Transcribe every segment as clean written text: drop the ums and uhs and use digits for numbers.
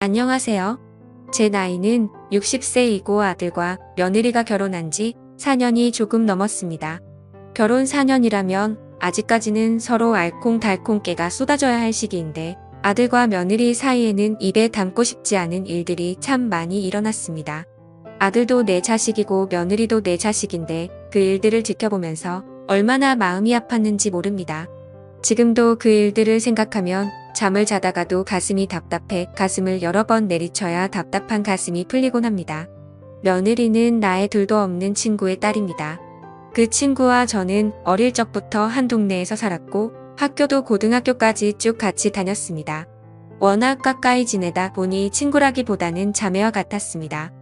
안녕하세요. 제 나이는 60세이고 아들과 며느리가 결혼한 지 4년이 조금 넘었습니다. 결혼 4년이라면 아직까지는 서로 알콩달콩 깨가 쏟아져야 할 시기인데 아들과 며느리 사이에는 입에 담고 싶지 않은 일들이 참 많이 일어났습니다. 아들도 내 자식이고 며느리도 내 자식인데 그 일들을 지켜보면서 얼마나 마음이 아팠는지 모릅니다. 지금도 그 일들을 생각하면 잠을 자다가도 가슴이 답답해 가슴을 여러 번 내리쳐야 답답한 가슴이 풀리곤 합니다. 며느리는 나의 둘도 없는 친구의 딸입니다. 그 친구와 저는 어릴 적부터 한 동네에서 살았고 학교도 고등학교까지 쭉 같이 다녔습니다. 워낙 가까이 지내다 보니 친구라기보다는 자매와 같았습니다.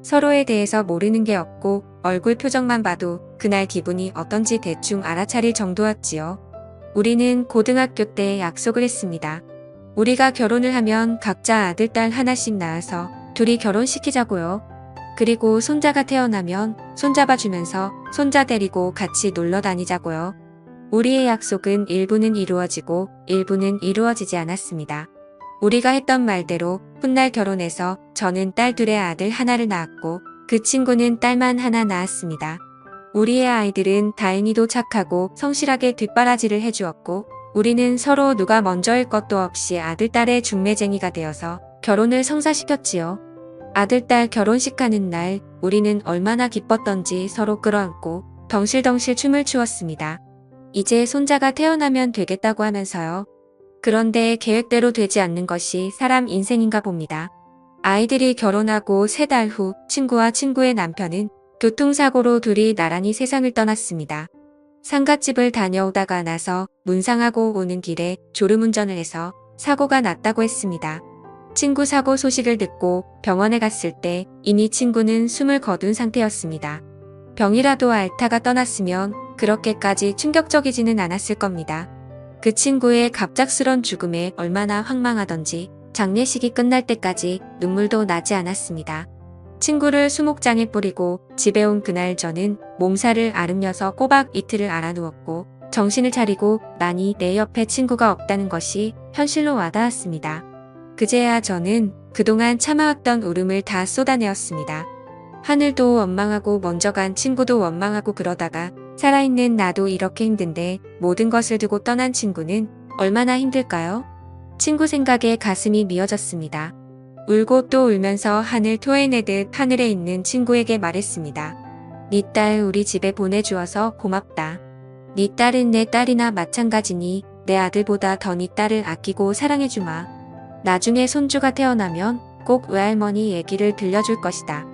서로에 대해서 모르는 게 없고 얼굴 표정만 봐도 그날 기분이 어떤지 대충 알아차릴 정도였지요. 우리는 고등학교 때 약속을 했습니다. 우리가 결혼을 하면 각자 아들, 딸 하나씩 낳아서 둘이 결혼시키자고요. 그리고 손자가 태어나면 손잡아주면서 손자 데리고 같이 놀러 다니자고요. 우리의 약속은 일부는 이루어지고 일부는 이루어지지 않았습니다. 우리가 했던 말대로 훗날 결혼해서 저는 딸 둘의 아들 하나를 낳았고 그 친구는 딸만 하나 낳았습니다. 우리의 아이들은 다행히도 착하고 성실하게 뒷바라지를 해주었고 우리는 서로 누가 먼저일 것도 없이 아들, 딸의 중매쟁이가 되어서 결혼을 성사시켰지요. 아들, 딸 결혼식 하는 날 우리는 얼마나 기뻤던지 서로 끌어안고 덩실덩실 춤을 추었습니다. 이제 손자가 태어나면 되겠다고 하면서요. 그런데 계획대로 되지 않는 것이 사람 인생인가 봅니다. 아이들이 결혼하고 3달 후 친구와 친구의 남편은 교통사고로 둘이 나란히 세상을 떠났습니다. 상갓집을 다녀오다가 나서 문상하고 오는 길에 졸음운전을 해서 사고가 났다고 했습니다. 친구 사고 소식을 듣고 병원에 갔을 때 이미 친구는 숨을 거둔 상태였습니다. 병이라도 앓다가 떠났으면 그렇게까지 충격적이지는 않았을 겁니다. 그 친구의 갑작스런 죽음에 얼마나 황망하던지 장례식이 끝날 때까지 눈물도 나지 않았습니다. 친구를 수목장에 뿌리고 집에 온 그날 저는 몸살을 앓으면서 꼬박 이틀을 앓아누웠고 정신을 차리고 나니 내 옆에 친구가 없다는 것이 현실로 와닿았습니다. 그제야 저는 그동안 참아왔던 울음을 다 쏟아내었습니다. 하늘도 원망하고 먼저 간 친구도 원망하고 그러다가 살아있는 나도 이렇게 힘든데 모든 것을 두고 떠난 친구는 얼마나 힘들까요? 친구 생각에 가슴이 미어졌습니다. 울고 또 울면서 하늘 토해내듯 하늘에 있는 친구에게 말했습니다. 네 딸 우리 집에 보내주어서 고맙다. 네 딸은 내 딸이나 마찬가지니 내 아들보다 더 네 딸을 아끼고 사랑해주마. 나중에 손주가 태어나면 꼭 외할머니 얘기를 들려줄 것이다.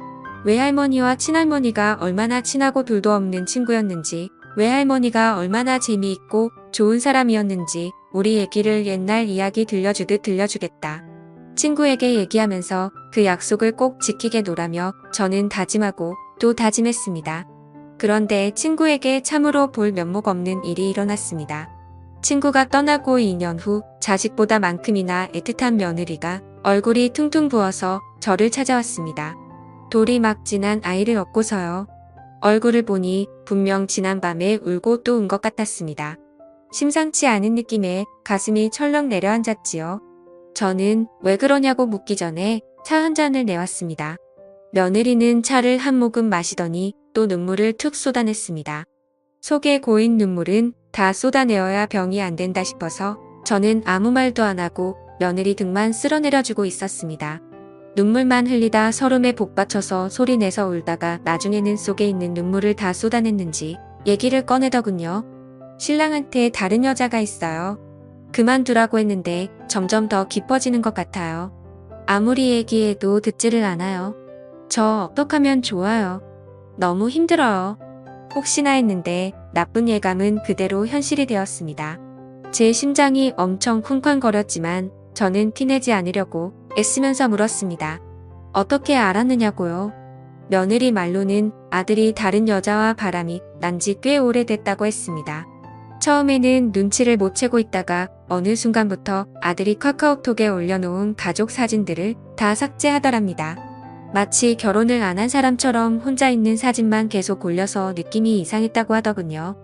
외할머니와 친할머니가 얼마나 친하고 둘도 없는 친구였는지, 외할머니가 얼마나 재미있고 좋은 사람이었는지 우리 얘기를 옛날 이야기 들려주듯 들려주겠다. 친구에게 얘기하면서 그 약속을 꼭 지키게 노라며 저는 다짐하고 또 다짐했습니다. 그런데 친구에게 참으로 볼 면목 없는 일이 일어났습니다. 친구가 떠나고 2년 후 자식보다 만큼이나 애틋한 며느리가 얼굴이 퉁퉁 부어서 저를 찾아왔습니다. 돌이 막 지난 아이를 업고서요. 얼굴을 보니 분명 지난밤에 울고 또 운 것 같았습니다. 심상치 않은 느낌에 가슴이 철렁 내려앉았지요. 저는 왜 그러냐고 묻기 전에 차 한 잔을 내왔습니다. 며느리는 차를 한 모금 마시더니 또 눈물을 툭 쏟아냈습니다. 속에 고인 눈물은 다 쏟아내어야 병이 안 된다 싶어서 저는 아무 말도 안 하고 며느리 등만 쓸어내려주고 있었습니다. 눈물만 흘리다 서름에 복받쳐서 소리내서 울다가 나중에는 속에 있는 눈물을 다 쏟아냈는지 얘기를 꺼내더군요. 신랑한테 다른 여자가 있어요. 그만두라고 했는데 점점 더 깊어지는 것 같아요. 아무리 얘기해도 듣지를 않아요. 저 어떡하면 좋아요. 너무 힘들어요. 혹시나 했는데 나쁜 예감은 그대로 현실이 되었습니다. 제 심장이 엄청 쿵쾅거렸지만 저는 티내지 않으려고 애쓰면서 물었습니다. 어떻게 알았느냐고요? 며느리 말로는 아들이 다른 여자와 바람이 난 지 꽤 오래됐다고 했습니다. 처음에는 눈치를 못 채고 있다가 어느 순간부터 아들이 카카오톡에 올려놓은 가족 사진들을 다 삭제하더랍니다. 마치 결혼을 안 한 사람처럼 혼자 있는 사진만 계속 올려서 느낌이 이상했다고 하더군요.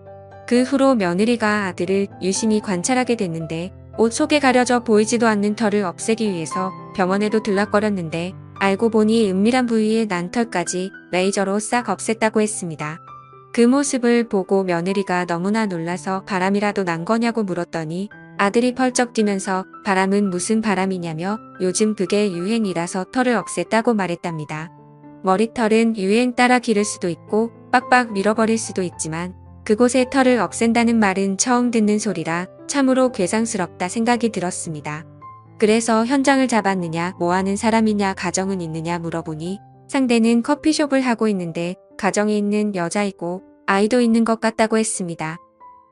그 후로 며느리가 아들을 유심히 관찰하게 됐는데 옷 속에 가려져 보이지도 않는 털을 없애기 위해서 병원에도 들락거렸는데 알고 보니 은밀한 부위의 난 털까지 레이저로 싹 없앴다고 했습니다. 그 모습을 보고 며느리가 너무나 놀라서 바람이라도 난 거냐고 물었더니 아들이 펄쩍 뛰면서 바람은 무슨 바람이냐며 요즘 그게 유행이라서 털을 없앴다고 말했답니다. 머리털은 유행 따라 기를 수도 있고 빡빡 밀어버릴 수도 있지만 그곳에 털을 없앤다는 말은 처음 듣는 소리라 참으로 괴상스럽다 생각이 들었습니다. 그래서 현장을 잡았느냐, 뭐하는 사람이냐, 가정은 있느냐 물어보니 상대는 커피숍을 하고 있는데 가정에 있는 여자이고 아이도 있는 것 같다고 했습니다.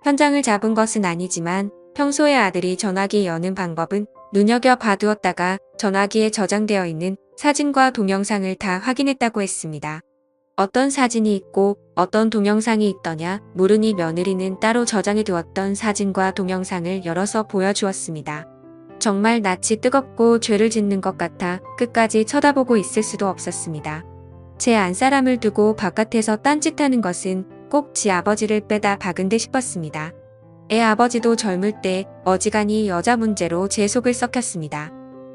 현장을 잡은 것은 아니지만 평소에 아들이 전화기 여는 방법은 눈여겨봐두었다가 전화기에 저장되어 있는 사진과 동영상을 다 확인했다고 했습니다. 어떤 사진이 있고 어떤 동영상이 있더냐 물으니 며느리는 따로 저장해 두었던 사진과 동영상을 열어서 보여주었습니다. 정말 낯이 뜨겁고 죄를 짓는 것 같아 끝까지 쳐다보고 있을 수도 없었습니다. 제 안사람을 두고 바깥에서 딴짓하는 것은 꼭 지 아버지를 빼다 박은 듯 싶었습니다. 애 아버지도 젊을 때 어지간히 여자 문제로 제 속을 썩혔습니다.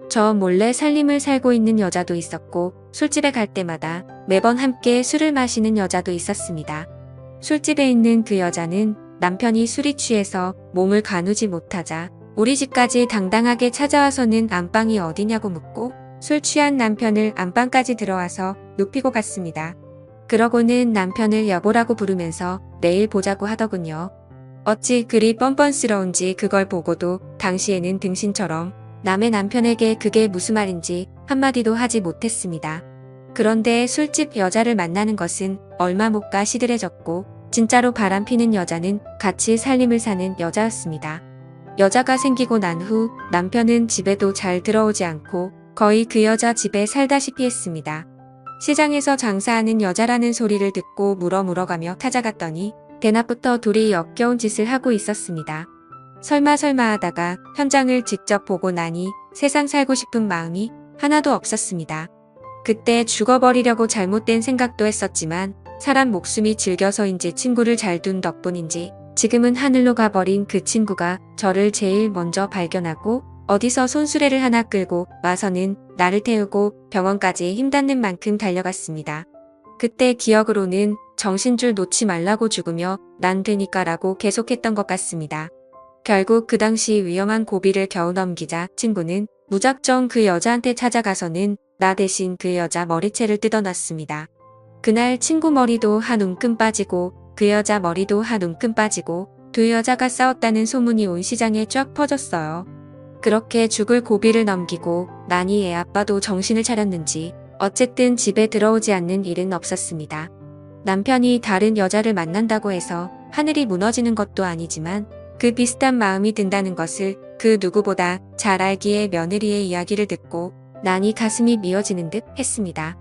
저 몰래 살림을 살고 있는 여자도 있었고 술집에 갈 때마다 매번 함께 술을 마시는 여자도 있었습니다. 술집에 있는 그 여자는 남편이 술이 취해서 몸을 가누지 못하자 우리 집까지 당당하게 찾아와서는 안방이 어디냐고 묻고 술 취한 남편을 안방까지 들어와서 눕히고 갔습니다. 그러고는 남편을 여보라고 부르면서 내일 보자고 하더군요. 어찌 그리 뻔뻔스러운지 그걸 보고도 당시에는 등신처럼 남의 남편에게 그게 무슨 말인지 한마디도 하지 못했습니다. 그런데 술집 여자를 만나는 것은 얼마 못 가 시들해졌고 진짜로 바람피는 여자는 같이 살림을 사는 여자였습니다. 여자가 생기고 난 후 남편은 집에도 잘 들어오지 않고 거의 그 여자 집에 살다시피 했습니다. 시장에서 장사하는 여자라는 소리를 듣고 물어가며 찾아갔더니 대낮부터 둘이 역겨운 짓을 하고 있었습니다. 설마 하다가 현장을 직접 보고 나니 세상 살고 싶은 마음이 하나도 없었습니다. 그때 죽어버리려고 잘못된 생각도 했었지만 사람 목숨이 질겨서인지 친구를 잘 둔 덕분인지 지금은 하늘로 가버린 그 친구가 저를 제일 먼저 발견하고 어디서 손수레를 하나 끌고 와서는 나를 태우고 병원까지 힘닿는 만큼 달려갔습니다. 그때 기억으로는 정신줄 놓지 말라고 죽으며 난 되니까라고 계속했던 것 같습니다. 결국 그 당시 위험한 고비를 겨우 넘기자 친구는 무작정 그 여자한테 찾아가서는 나 대신 그 여자 머리채를 뜯어놨습니다. 그날 친구 머리도 한 움큼 빠지고 그 여자 머리도 한 움큼 빠지고 두 여자가 싸웠다는 소문이 온 시장에 쫙 퍼졌어요. 그렇게 죽을 고비를 넘기고 나니 애 아빠도 정신을 차렸는지 어쨌든 집에 들어오지 않는 일은 없었습니다. 남편이 다른 여자를 만난다고 해서 하늘이 무너지는 것도 아니지만 그 비슷한 마음이 든다는 것을 그 누구보다 잘 알기에 며느리의 이야기를 듣고 나니 가슴이 미어지는 듯 했습니다.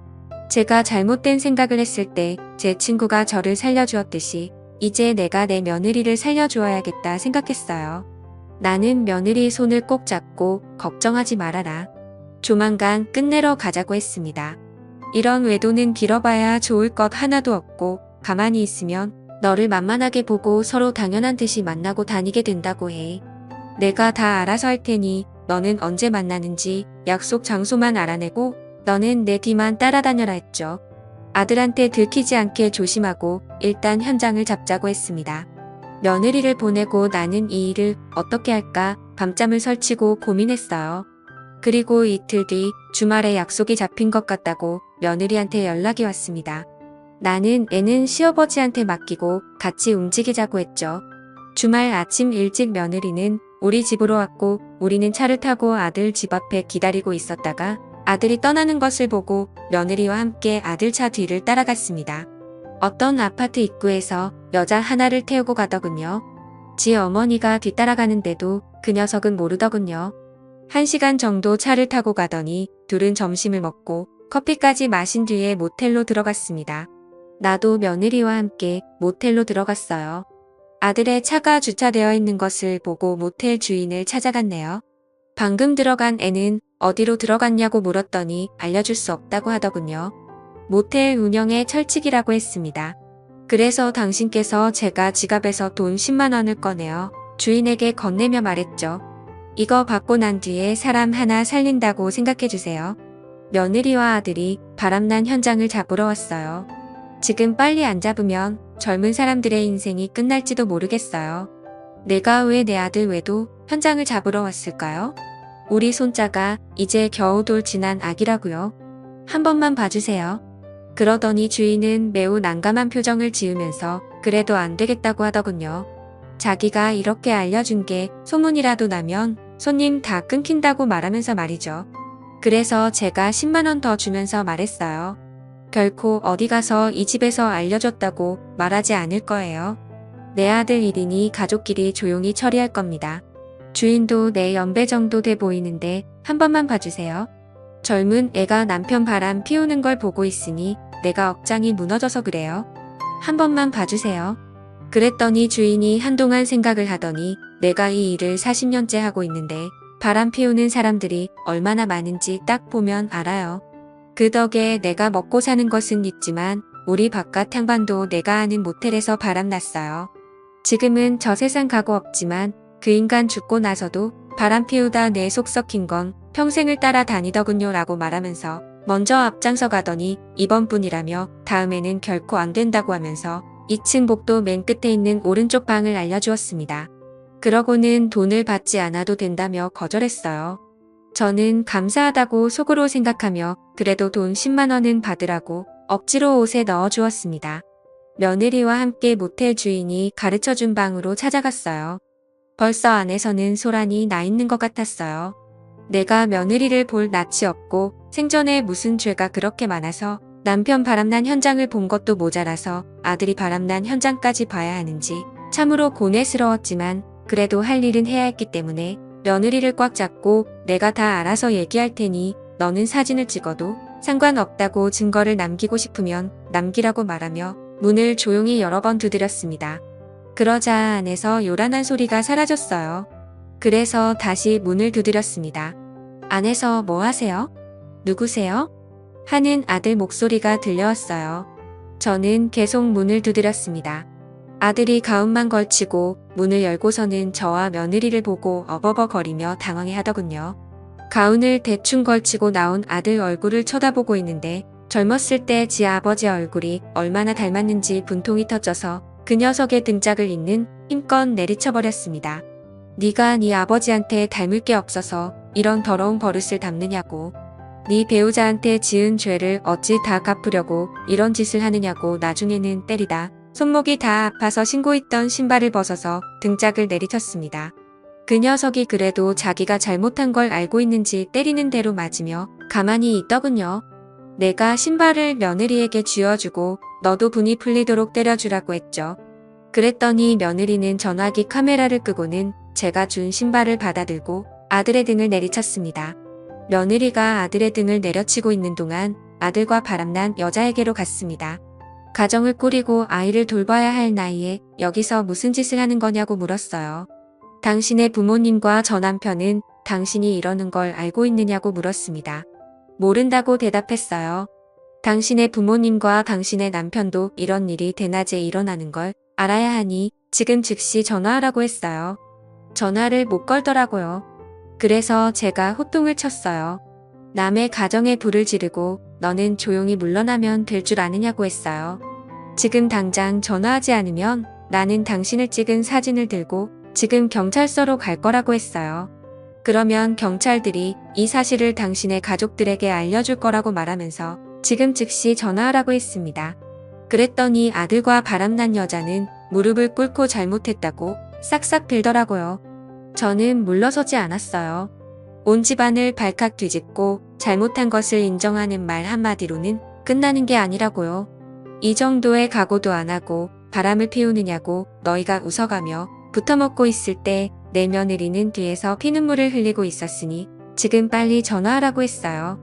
제가 잘못된 생각을 했을 때 제 친구가 저를 살려주었듯이 이제 내가 내 며느리를 살려주어야겠다 생각했어요. 나는 며느리의 손을 꼭 잡고 걱정하지 말아라. 조만간 끝내러 가자고 했습니다. 이런 외도는 길어봐야 좋을 것 하나도 없고 가만히 있으면 너를 만만하게 보고 서로 당연한 듯이 만나고 다니게 된다고 해. 내가 다 알아서 할 테니 너는 언제 만나는지 약속 장소만 알아내고 너는 내 뒤만 따라다녀라 했죠. 아들한테 들키지 않게 조심하고 일단 현장을 잡자고 했습니다. 며느리를 보내고 나는 이 일을 어떻게 할까 밤잠을 설치고 고민했어요. 그리고 이틀 뒤 주말에 약속이 잡힌 것 같다고 며느리한테 연락이 왔습니다. 나는 애는 시어버지한테 맡기고 같이 움직이자고 했죠. 주말 아침 일찍 며느리는 우리 집으로 왔고 우리는 차를 타고 아들 집 앞에 기다리고 있었다가 아들이 떠나는 것을 보고 며느리와 함께 아들 차 뒤를 따라갔습니다. 어떤 아파트 입구에서 여자 하나를 태우고 가더군요. 지 어머니가 뒤따라가는데도 그 녀석은 모르더군요. 1시간 정도 차를 타고 가더니 둘은 점심을 먹고 커피까지 마신 뒤에 모텔로 들어갔습니다. 나도 며느리와 함께 모텔로 들어갔어요. 아들의 차가 주차되어 있는 것을 보고 모텔 주인을 찾아갔네요. 방금 들어간 애는 어디로 들어갔냐고 물었더니 알려줄 수 없다고 하더군요. 모텔 운영의 철칙이라고 했습니다. 그래서 당신께서 제가 지갑에서 돈 10만 원을 꺼내어 주인에게 건네며 말했죠. 이거 받고 난 뒤에 사람 하나 살린다고 생각해주세요. 며느리와 아들이 바람난 현장을 잡으러 왔어요. 지금 빨리 안 잡으면 젊은 사람들의 인생이 끝날지도 모르겠어요. 내가 왜 내 아들 외도 현장을 잡으러 왔을까요? 우리 손자가 이제 겨우 돌 지난 아기라고요. 한 번만 봐주세요. 그러더니 주인은 매우 난감한 표정을 지으면서 그래도 안 되겠다고 하더군요. 자기가 이렇게 알려준 게 소문이라도 나면 손님 다 끊긴다고 말하면서 말이죠. 그래서 제가 10만 원 더 주면서 말했어요. 결코 어디 가서 이 집에서 알려줬다고 말하지 않을 거예요. 내 아들 일이니 가족끼리 조용히 처리할 겁니다. 주인도 내 연배 정도 돼 보이는데 한 번만 봐주세요. 젊은 애가 남편 바람 피우는 걸 보고 있으니 내가 억장이 무너져서 그래요. 한 번만 봐주세요. 그랬더니 주인이 한동안 생각을 하더니 내가 이 일을 40년째 하고 있는데 바람 피우는 사람들이 얼마나 많은지 딱 보면 알아요. 그 덕에 내가 먹고 사는 것은 있지만 우리 바깥 향반도 내가 아는 모텔에서 바람났어요. 지금은 저 세상 가고 없지만 그 인간 죽고 나서도 바람 피우다 내 속 썩힌 건 평생을 따라다니더군요 라고 말하면서 먼저 앞장서 가더니 이번뿐이라며 다음에는 결코 안 된다고 하면서 2층 복도 맨 끝에 있는 오른쪽 방을 알려주었습니다. 그러고는 돈을 받지 않아도 된다며 거절했어요. 저는 감사하다고 속으로 생각하며 그래도 돈 10만 원은 받으라고 억지로 옷에 넣어 주었습니다. 며느리와 함께 모텔 주인이 가르쳐준 방으로 찾아갔어요. 벌써 안에서는 소란이 나 있는 것 같았어요. 내가 며느리를 볼 낯이 없고 생전에 무슨 죄가 그렇게 많아서 남편 바람난 현장을 본 것도 모자라서 아들이 바람난 현장까지 봐야 하는지 참으로 고뇌스러웠지만 그래도 할 일은 해야 했기 때문에 며느리를 꽉 잡고 내가 다 알아서 얘기할 테니 너는 사진을 찍어도 상관없다고 증거를 남기고 싶으면 남기라고 말하며 문을 조용히 여러 번 두드렸습니다. 그러자 안에서 요란한 소리가 사라졌어요. 그래서 다시 문을 두드렸습니다. 안에서 뭐 하세요? 누구세요? 하는 아들 목소리가 들려왔어요. 저는 계속 문을 두드렸습니다. 아들이 가운만 걸치고 문을 열고서는 저와 며느리를 보고 어버버거리며 당황해 하더군요. 가운을 대충 걸치고 나온 아들 얼굴을 쳐다보고 있는데 젊었을 때 지 아버지 얼굴이 얼마나 닮았는지 분통이 터져서 그 녀석의 등짝을 잇는 힘껏 내리쳐버렸습니다. 네가 네 아버지한테 닮을 게 없어서 이런 더러운 버릇을 담느냐고. 네 배우자한테 지은 죄를 어찌 다 갚으려고 이런 짓을 하느냐고. 나중에는 때리다 손목이 다 아파서 신고 있던 신발을 벗어서 등짝을 내리쳤습니다. 그 녀석이 그래도 자기가 잘못한 걸 알고 있는지 때리는 대로 맞으며 가만히 있더군요. 내가 신발을 며느리에게 쥐어주고 너도 분이 풀리도록 때려주라고 했죠. 그랬더니 며느리는 전화기 카메라를 끄고는 제가 준 신발을 받아들고 아들의 등을 내리쳤습니다. 며느리가 아들의 등을 내려치고 있는 동안 아들과 바람난 여자에게로 갔습니다. 가정을 꾸리고 아이를 돌봐야 할 나이에 여기서 무슨 짓을 하는 거냐고 물었어요. 당신의 부모님과 저 남편은 당신이 이러는 걸 알고 있느냐고 물었습니다. 모른다고 대답했어요. 당신의 부모님과 당신의 남편도 이런 일이 대낮에 일어나는 걸 알아야 하니 지금 즉시 전화하라고 했어요. 전화를 못 걸더라고요. 그래서 제가 호통을 쳤어요. 남의 가정에 불을 지르고 너는 조용히 물러나면 될 줄 아느냐고 했어요. 지금 당장 전화하지 않으면 나는 당신을 찍은 사진을 들고 지금 경찰서로 갈 거라고 했어요. 그러면 경찰들이 이 사실을 당신의 가족들에게 알려줄 거라고 말하면서 지금 즉시 전화하라고 했습니다. 그랬더니 아들과 바람난 여자는 무릎을 꿇고 잘못했다고 싹싹 빌더라고요. 저는 물러서지 않았어요. 온 집안을 발칵 뒤집고 잘못한 것을 인정하는 말 한마디로는 끝나는 게 아니라고요. 이 정도의 각오도 안 하고 바람을 피우느냐고 너희가 웃어가며 붙어먹고 있을 때 내 며느리는 뒤에서 피눈물을 흘리고 있었으니 지금 빨리 전화하라고 했어요.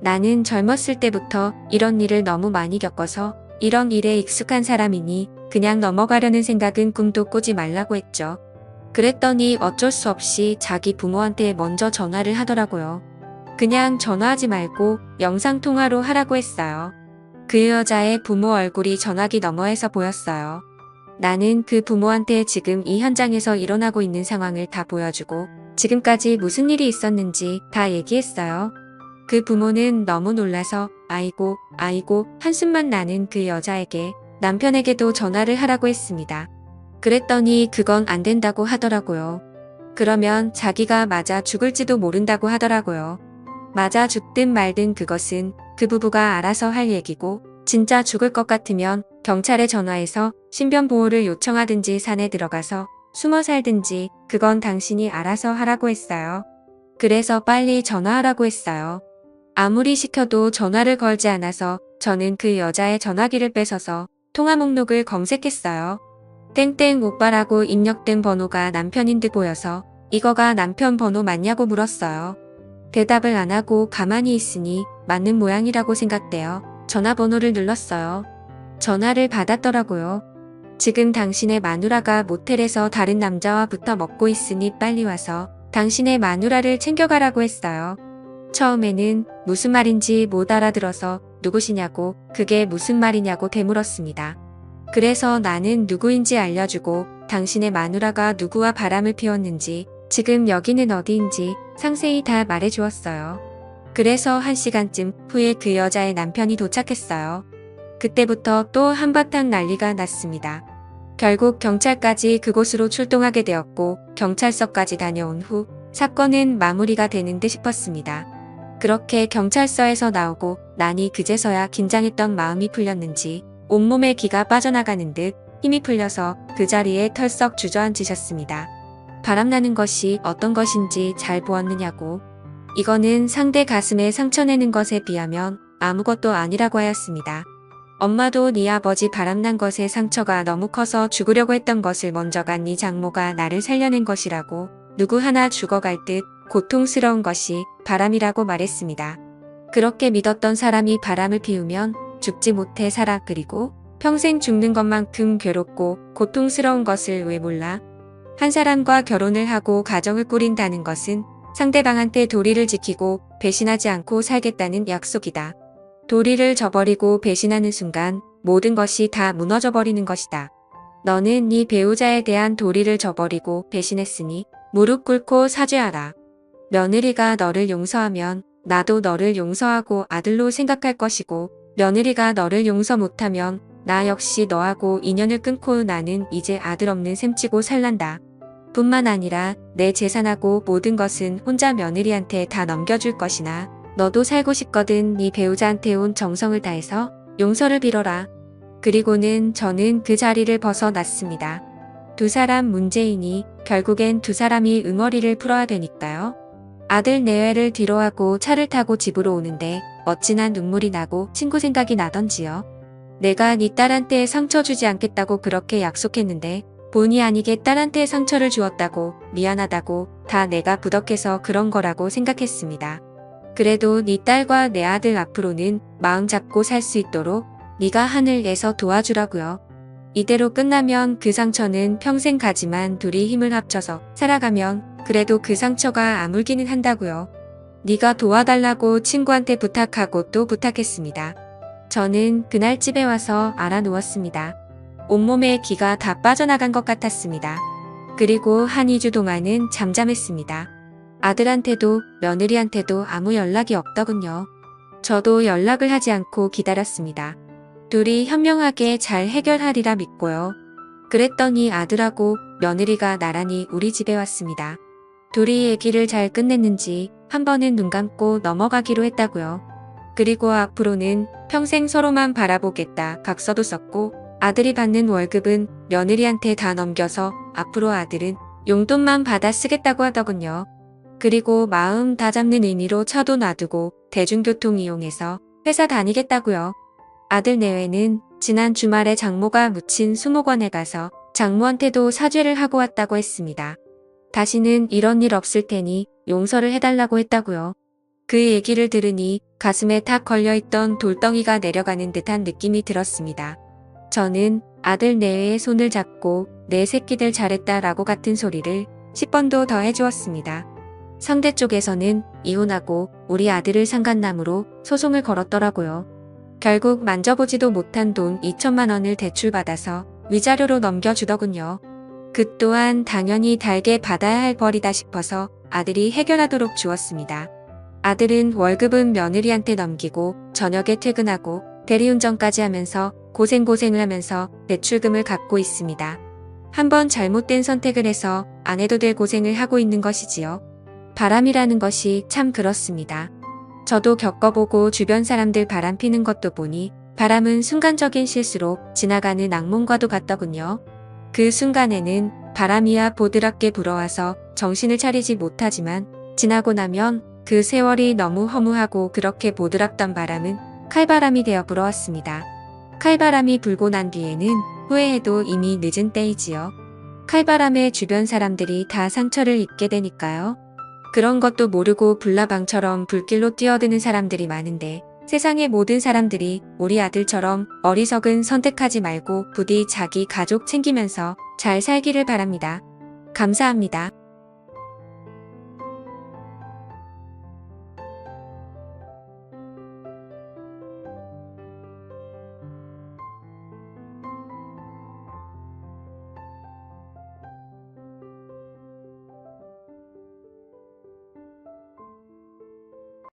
나는 젊었을 때부터 이런 일을 너무 많이 겪어서 이런 일에 익숙한 사람이니 그냥 넘어가려는 생각은 꿈도 꾸지 말라고 했죠. 그랬더니 어쩔 수 없이 자기 부모한테 먼저 전화를 하더라고요. 그냥 전화하지 말고 영상통화로 하라고 했어요. 그 여자의 부모 얼굴이 전화기 너머에서 보였어요. 나는 그 부모한테 지금 이 현장에서 일어나고 있는 상황을 다 보여주고 지금까지 무슨 일이 있었는지 다 얘기했어요. 그 부모는 너무 놀라서 아이고 한숨만 나는 그 여자에게 남편에게도 전화를 하라고 했습니다. 그랬더니 그건 안 된다고 하더라고요. 그러면 자기가 맞아 죽을지도 모른다고 하더라고요. 맞아 죽든 말든 그것은 그 부부가 알아서 할 얘기고 진짜 죽을 것 같으면 경찰에 전화해서 신변보호를 요청하든지 산에 들어가서 숨어 살든지 그건 당신이 알아서 하라고 했어요. 그래서 빨리 전화하라고 했어요. 아무리 시켜도 전화를 걸지 않아서 저는 그 여자의 전화기를 뺏어서 통화 목록을 검색했어요. 땡땡 오빠라고 입력된 번호가 남편인 듯 보여서 이거가 남편 번호 맞냐고 물었어요. 대답을 안 하고 가만히 있으니 맞는 모양이라고 생각되어 전화번호를 눌렀어요. 전화를 받았더라고요. 지금 당신의 마누라가 모텔에서 다른 남자와 붙어 먹고 있으니 빨리 와서 당신의 마누라를 챙겨가라고 했어요. 처음에는 무슨 말인지 못 알아들어서 누구시냐고 그게 무슨 말이냐고 되물었습니다. 그래서 나는 누구인지 알려주고 당신의 마누라가 누구와 바람을 피웠는지 지금 여기는 어디인지 상세히 다 말해주었어요. 그래서 1시간쯤 후에 그 여자의 남편이 도착했어요. 그때부터 또 한바탕 난리가 났습니다. 결국 경찰까지 그곳으로 출동하게 되었고 경찰서까지 다녀온 후 사건은 마무리가 되는 듯 싶었습니다. 그렇게 경찰서에서 나오고 나니 그제서야 긴장했던 마음이 풀렸는지 온몸에 기가 빠져나가는 듯 힘이 풀려서 그 자리에 털썩 주저앉으셨습니다. 바람나는 것이 어떤 것인지 잘 보았느냐고. 이거는 상대 가슴에 상처 내는 것에 비하면 아무것도 아니라고 하였습니다. 엄마도 네 아버지 바람난 것에 상처가 너무 커서 죽으려고 했던 것을 먼저 간 네 장모가 나를 살려낸 것이라고 누구 하나 죽어갈 듯 고통스러운 것이 바람이라고 말했습니다. 그렇게 믿었던 사람이 바람을 피우면 죽지 못해 살아 그리고 평생 죽는 것만큼 괴롭고 고통스러운 것을 왜 몰라? 한 사람과 결혼을 하고 가정을 꾸린다는 것은 상대방한테 도리를 지키고 배신하지 않고 살겠다는 약속이다. 도리를 저버리고 배신하는 순간 모든 것이 다 무너져버리는 것이다. 너는 네 배우자에 대한 도리를 저버리고 배신했으니 무릎 꿇고 사죄하라. 며느리가 너를 용서하면 나도 너를 용서하고 아들로 생각할 것이고 며느리가 너를 용서 못하면 나 역시 너하고 인연을 끊고 나는 이제 아들 없는 셈치고 살란다. 뿐만 아니라 내 재산하고 모든 것은 혼자 며느리한테 다 넘겨줄 것이나 너도 살고 싶거든 네 배우자한테 온 정성을 다해서 용서를 빌어라. 그리고는 저는 그 자리를 벗어났습니다. 두 사람 문제이니 결국엔 두 사람이 응어리를 풀어야 되니까요. 아들 내외를 뒤로하고 차를 타고 집으로 오는데 어찌나 눈물이 나고 친구 생각이 나던지요. 내가 네 딸한테 상처 주지 않겠다고 그렇게 약속했는데 본의 아니게 딸한테 상처를 주었다고 미안하다고 다 내가 부덕해서 그런 거라고 생각했습니다. 그래도 네 딸과 내 아들 앞으로는 마음 잡고 살 수 있도록 네가 하늘에서 도와주라고요. 이대로 끝나면 그 상처는 평생 가지만 둘이 힘을 합쳐서 살아가면 그래도 그 상처가 아물기는 한다고요. 네가 도와달라고 친구한테 부탁하고 또 부탁했습니다. 저는 그날 집에 와서 알아 누웠습니다. 온몸에 기가 다 빠져나간 것 같았습니다. 그리고 한 2주 동안은 잠잠했습니다. 아들한테도 며느리한테도 아무 연락이 없더군요. 저도 연락을 하지 않고 기다렸습니다. 둘이 현명하게 잘 해결하리라 믿고요. 그랬더니 아들하고 며느리가 나란히 우리 집에 왔습니다. 둘이 얘기를 잘 끝냈는지 한 번은 눈 감고 넘어가기로 했다고요. 그리고 앞으로는 평생 서로만 바라보겠다 각서도 썼고 아들이 받는 월급은 며느리한테 다 넘겨서 앞으로 아들은 용돈만 받아 쓰겠다고 하더군요. 그리고 마음 다잡는 의미로 차도 놔두고 대중교통 이용해서 회사 다니겠다고요. 아들 내외는 지난 주말에 장모가 묻힌 수목원에 가서 장모한테도 사죄를 하고 왔다고 했습니다. 다시는 이런 일 없을 테니 용서를 해달라고 했다고요. 그 얘기를 들으니 가슴에 탁 걸려있던 돌덩이가 내려가는 듯한 느낌이 들었습니다. 저는 아들 내외의 손을 잡고 내 새끼들 잘했다라고 같은 소리를 10번도 더 해주었습니다. 상대 쪽에서는 이혼하고 우리 아들을 상간남으로 소송을 걸었더라고요. 결국 만져보지도 못한 돈 2천만 원을 대출받아서 위자료로 넘겨주더군요. 그 또한 당연히 달게 받아야 할 벌이다 싶어서 아들이 해결하도록 주었습니다. 아들은 월급은 며느리한테 넘기고 저녁에 퇴근하고 대리운전까지 하면서 고생을 하면서 대출금을 갚고 있습니다. 한번 잘못된 선택을 해서 안 해도 될 고생을 하고 있는 것이지요. 바람이라는 것이 참 그렇습니다. 저도 겪어보고 주변 사람들 바람 피는 것도 보니 바람은 순간적인 실수로 지나가는 악몽과도 같더군요. 그 순간에는 바람이야 보드랍게 불어와서 정신을 차리지 못하지만 지나고 나면 그 세월이 너무 허무하고 그렇게 보드랍던 바람은 칼바람이 되어 불어왔습니다. 칼바람이 불고 난 뒤에는 후회해도 이미 늦은 때이지요. 칼바람에 주변 사람들이 다 상처를 입게 되니까요. 그런 것도 모르고 불나방처럼 불길로 뛰어드는 사람들이 많은데 세상의 모든 사람들이 우리 아들처럼 어리석은 선택하지 말고 부디 자기 가족 챙기면서 잘 살기를 바랍니다. 감사합니다.